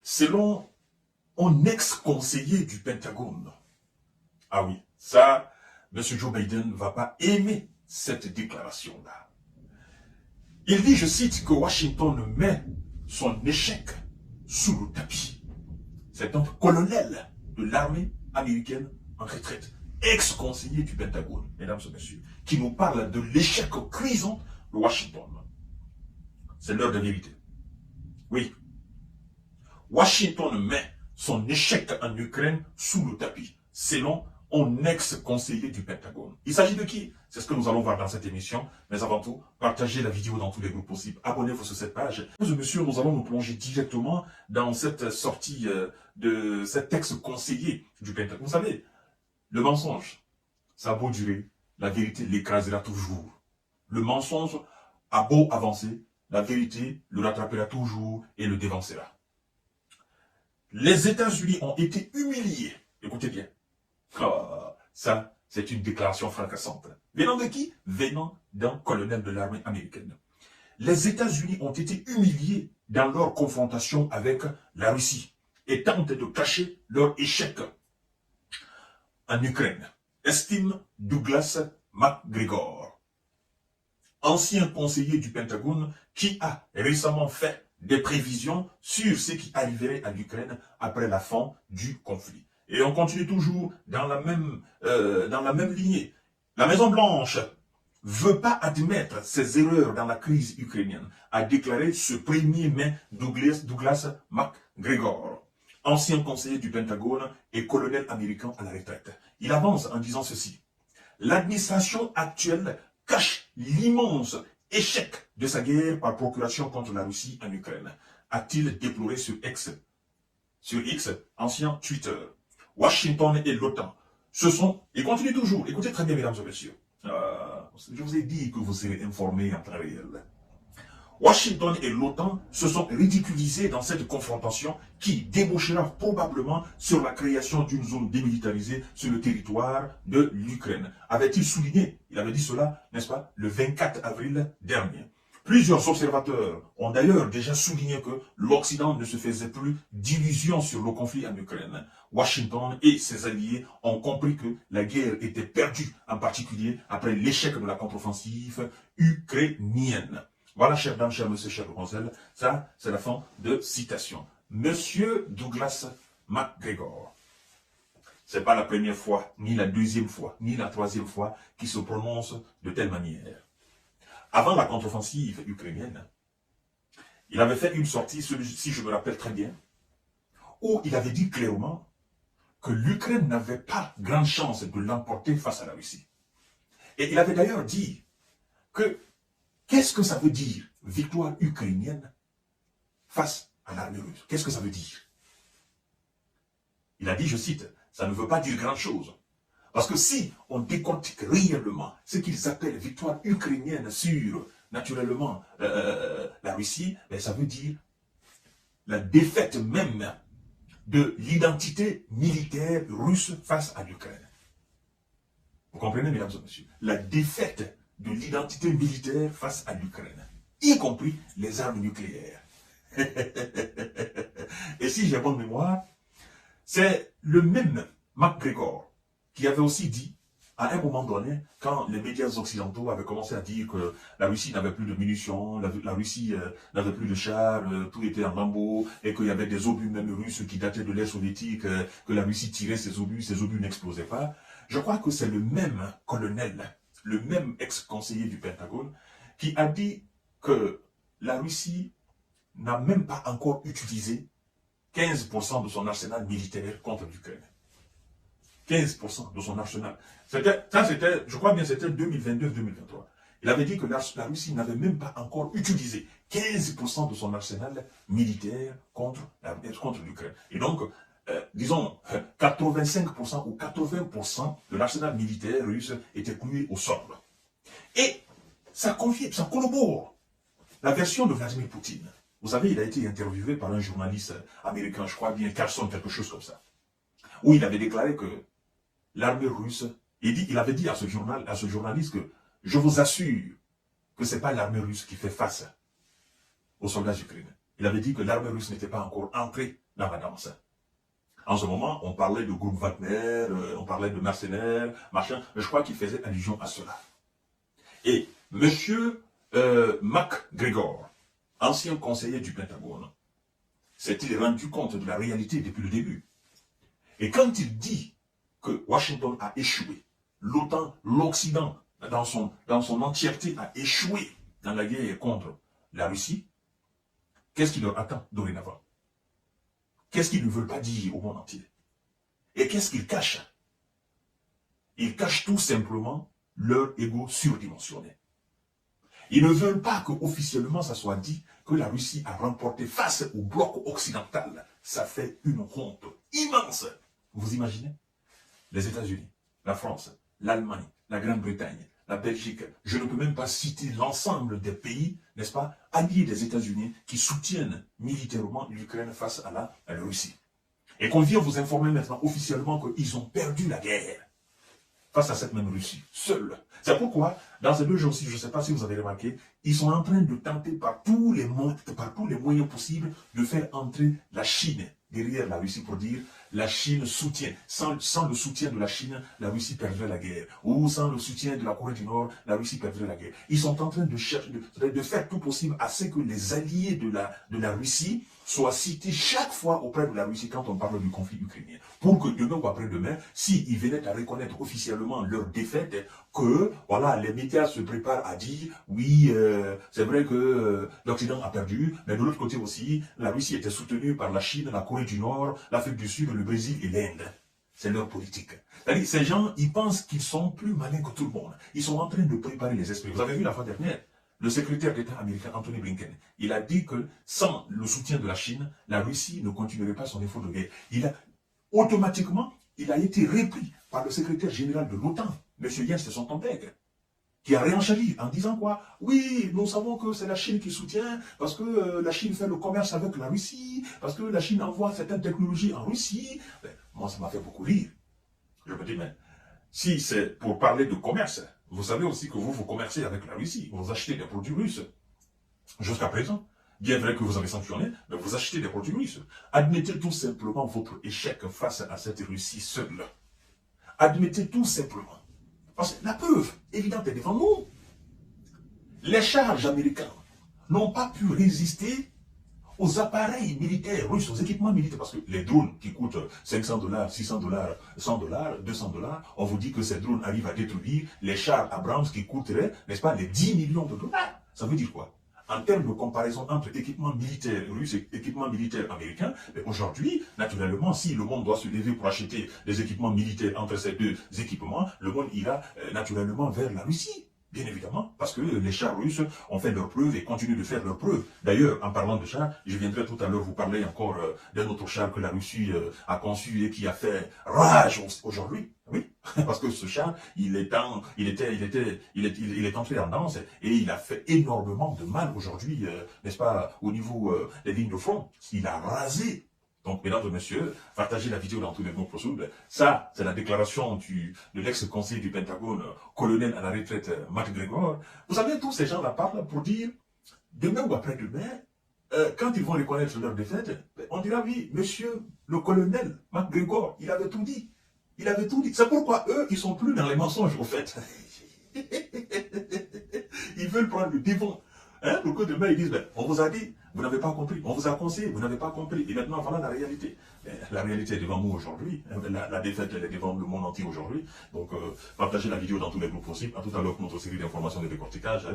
selon un ex-conseiller du Pentagone. Ah oui, ça, M. Joe Biden ne va pas aimer cette déclaration-là. Il dit, je cite, que Washington met son échec sous le tapis. C'est un colonel de l'armée américaine en retraite, ex-conseiller du Pentagone, mesdames et messieurs, qui nous parle de l'échec cuisant de Washington. C'est l'heure de vérité. Oui. Washington met son échec en Ukraine sous le tapis, selon un ex-conseiller du Pentagone. Il s'agit de qui? C'est ce que nous allons voir dans cette émission. Mais avant tout, partagez la vidéo dans tous les groupes possibles. Abonnez-vous sur cette page. Mesdames et messieurs, nous allons nous plonger directement dans cette sortie de cet ex-conseiller du Pentagone. Vous savez, le mensonge, ça a beau durer, la vérité l'écrasera toujours. Le mensonge a beau avancer, la vérité le rattrapera toujours et le dévancera. Les États-Unis ont été humiliés. Écoutez bien. Oh, ça, c'est une déclaration fracassante. Venant de qui? Venant d'un colonel de l'armée américaine. Les États-Unis ont été humiliés dans leur confrontation avec la Russie et tentent de cacher leur échec en Ukraine, estime Douglas McGregor, ancien conseiller du Pentagone qui a récemment fait des prévisions sur ce qui arriverait à l'Ukraine après la fin du conflit. Et on continue toujours dans la même lignée. La Maison-Blanche veut pas admettre ses erreurs dans la crise ukrainienne, a déclaré ce 1er mai Douglas McGregor, ancien conseiller du Pentagone et colonel américain à la retraite. Il avance en disant ceci. L'administration actuelle cache l'immense échec de sa guerre par procuration contre la Russie en Ukraine, a-t-il déploré sur X, ancien Twitter. Washington et l'OTAN se sont, et continue toujours, écoutez très bien mesdames et messieurs, je vous ai dit que vous serez informés en temps réel. Washington et l'OTAN se sont ridiculisés dans cette confrontation qui débouchera probablement sur la création d'une zone démilitarisée sur le territoire de l'Ukraine. Avait-il souligné, il avait dit cela, n'est-ce pas, le 24 avril dernier. Plusieurs observateurs ont d'ailleurs déjà souligné que l'Occident ne se faisait plus d'illusions sur le conflit en Ukraine. Washington et ses alliés ont compris que la guerre était perdue, en particulier après l'échec de la contre-offensive ukrainienne. Voilà, chères dames, chers messieurs, chers demoiselles, ça, c'est la fin de citation. Monsieur Douglas McGregor, c'est pas la première fois, ni la deuxième fois, ni la troisième fois qu'il se prononce de telle manière. Avant la contre-offensive ukrainienne, il avait fait une sortie, si je me rappelle très bien, où il avait dit clairement que l'Ukraine n'avait pas grande chance de l'emporter face à la Russie. Et il avait d'ailleurs dit que qu'est-ce que ça veut dire, victoire ukrainienne face à l'armée russe? Qu'est-ce que ça veut dire? Il a dit, je cite, ça ne veut pas dire grand-chose. Parce que si on décortique réellement ce qu'ils appellent victoire ukrainienne sur, naturellement, la Russie, ben ça veut dire la défaite même de l'identité militaire russe face à l'Ukraine. Vous comprenez, mesdames et messieurs? La défaite de l'identité militaire face à l'Ukraine, y compris les armes nucléaires. Et si j'ai bonne mémoire, c'est le même McGregor qui avait aussi dit, à un moment donné, quand les médias occidentaux avaient commencé à dire que la Russie n'avait plus de munitions, la Russie n'avait plus de chars, tout était en lambeaux, et qu'il y avait des obus même russes qui dataient de l'ère soviétique, que la Russie tirait ces obus n'explosaient pas. Je crois que c'est le même colonel, le même ex-conseiller du Pentagone, qui a dit que la Russie n'a même pas encore utilisé 15% de son arsenal militaire contre l'Ukraine. 15% de son arsenal. Je crois bien, c'était 2022-2023. Il avait dit que la Russie n'avait même pas encore utilisé 15% de son arsenal militaire contre l'Ukraine. Et donc, disons, 85% ou 80% de l'arsenal militaire russe était cloué au sol. Et ça collabore la version de Vladimir Poutine. Vous savez, il a été interviewé par un journaliste américain, je crois bien Carson, quelque chose comme ça, où il avait déclaré que l'armée russe, il avait dit à ce journaliste que je vous assure que ce n'est pas l'armée russe qui fait face aux soldats ukrainiens. Il avait dit que l'armée russe n'était pas encore entrée dans la danse. En ce moment, on parlait de groupe Wagner, on parlait de mercenaires, machin, mais je crois qu'il faisait allusion à cela. Et monsieur McGregor, ancien conseiller du Pentagone, s'est-il rendu compte de la réalité depuis le début. Et quand il dit que Washington a échoué, l'OTAN, l'Occident, dans son entièreté, a échoué dans la guerre contre la Russie, qu'est-ce qui leur attend dorénavant? Qu'est-ce qu'ils ne veulent pas dire au monde entier? Et qu'est-ce qu'ils cachent? Ils cachent tout simplement leur ego surdimensionné. Ils ne veulent pas qu'officiellement ça soit dit que la Russie a remporté face au bloc occidental. Ça fait une honte immense. Vous imaginez? Les États-Unis, la France, l'Allemagne, la Grande-Bretagne, la Belgique, je ne peux même pas citer l'ensemble des pays, n'est-ce pas, alliés des États-Unis qui soutiennent militairement l'Ukraine face à la Russie. Et qu'on vient vous informer maintenant officiellement qu'ils ont perdu la guerre face à cette même Russie, seule. C'est pourquoi, dans ces 2 jours-ci, je ne sais pas si vous avez remarqué, ils sont en train de tenter par tous les moyens possibles de faire entrer la Chine derrière la Russie pour dire la Chine soutient. Sans le soutien de la Chine, la Russie perdrait la guerre. Ou sans le soutien de la Corée du Nord, la Russie perdrait la guerre. Ils sont en train de faire tout possible à ce que les alliés de la Russie soient cités chaque fois auprès de la Russie quand on parle du conflit ukrainien. Pour que demain ou après-demain, s'ils venaient à reconnaître officiellement leur défaite, que voilà, les médias se préparent à dire oui, c'est vrai que l'Occident a perdu, mais de l'autre côté aussi, la Russie était soutenue par la Chine, la Corée du Nord, l'Afrique du Sud, le Brésil et l'Inde. C'est leur politique. C'est-à-dire, ces gens, ils pensent qu'ils sont plus malins que tout le monde. Ils sont en train de préparer les esprits. Vous avez vu la fois dernière, le secrétaire d'État américain, Anthony Blinken, il a dit que sans le soutien de la Chine, la Russie ne continuerait pas son effort de guerre. Automatiquement, il a été repris par le secrétaire général de l'OTAN, M. Jens Stoltenberg, qui a réenchaîné en disant quoi? Oui, nous savons que c'est la Chine qui soutient, parce que la Chine fait le commerce avec la Russie, parce que la Chine envoie certaines technologies en Russie. Ben, moi, ça m'a fait beaucoup rire. Je me dis, mais si c'est pour parler de commerce, vous savez aussi que vous commercez avec la Russie, vous achetez des produits russes. Jusqu'à présent, bien vrai que vous avez sanctionné, mais vous achetez des produits russes. Admettez tout simplement votre échec face à cette Russie seule. Admettez tout simplement. Parce que la preuve évidente est devant nous. Les charges américains n'ont pas pu résister aux appareils militaires russes, aux équipements militaires, parce que les drones qui coûtent 500 $, 600 $, 100 $, 200 $, on vous dit que ces drones arrivent à détruire les chars Abrams qui coûteraient, n'est-ce pas, les 10 millions de $. Ça veut dire quoi? En termes de comparaison entre équipements militaires russes et équipements militaires américains, aujourd'hui, naturellement, si le monde doit se lever pour acheter des équipements militaires entre ces 2 équipements, le monde ira naturellement vers la Russie. Bien évidemment, parce que les chars russes ont fait leurs preuves et continuent de faire leurs preuves. D'ailleurs, en parlant de chars, je viendrai tout à l'heure vous parler encore d'un autre char que la Russie a conçu et qui a fait rage aujourd'hui. Oui, parce que ce char, il est entré en danse et il a fait énormément de mal aujourd'hui, n'est-ce pas, au niveau des lignes de front. Il a rasé. Donc, mesdames et messieurs, partagez la vidéo dans tous les groupes possibles. Ça, c'est la déclaration de l'ex-conseiller du Pentagone, colonel à la retraite, McGregor. Vous savez, tous ces gens-là parlent pour dire, demain ou après-demain, quand ils vont reconnaître leur défaite, on dira, oui, monsieur le colonel McGregor, il avait tout dit. Il avait tout dit. C'est pourquoi eux, ils sont plus dans les mensonges, au fait. Ils veulent prendre le devant. Hein, pour que demain, ils disent, ben, on vous a dit, vous n'avez pas compris. On vous a conseillé, vous n'avez pas compris. Et maintenant, voilà la réalité. La réalité est devant nous aujourd'hui. La défaite, elle est devant le monde entier aujourd'hui. Donc, partagez la vidéo dans tous les groupes possibles. À tout à l'heure pour notre série d'informations de décortiquage.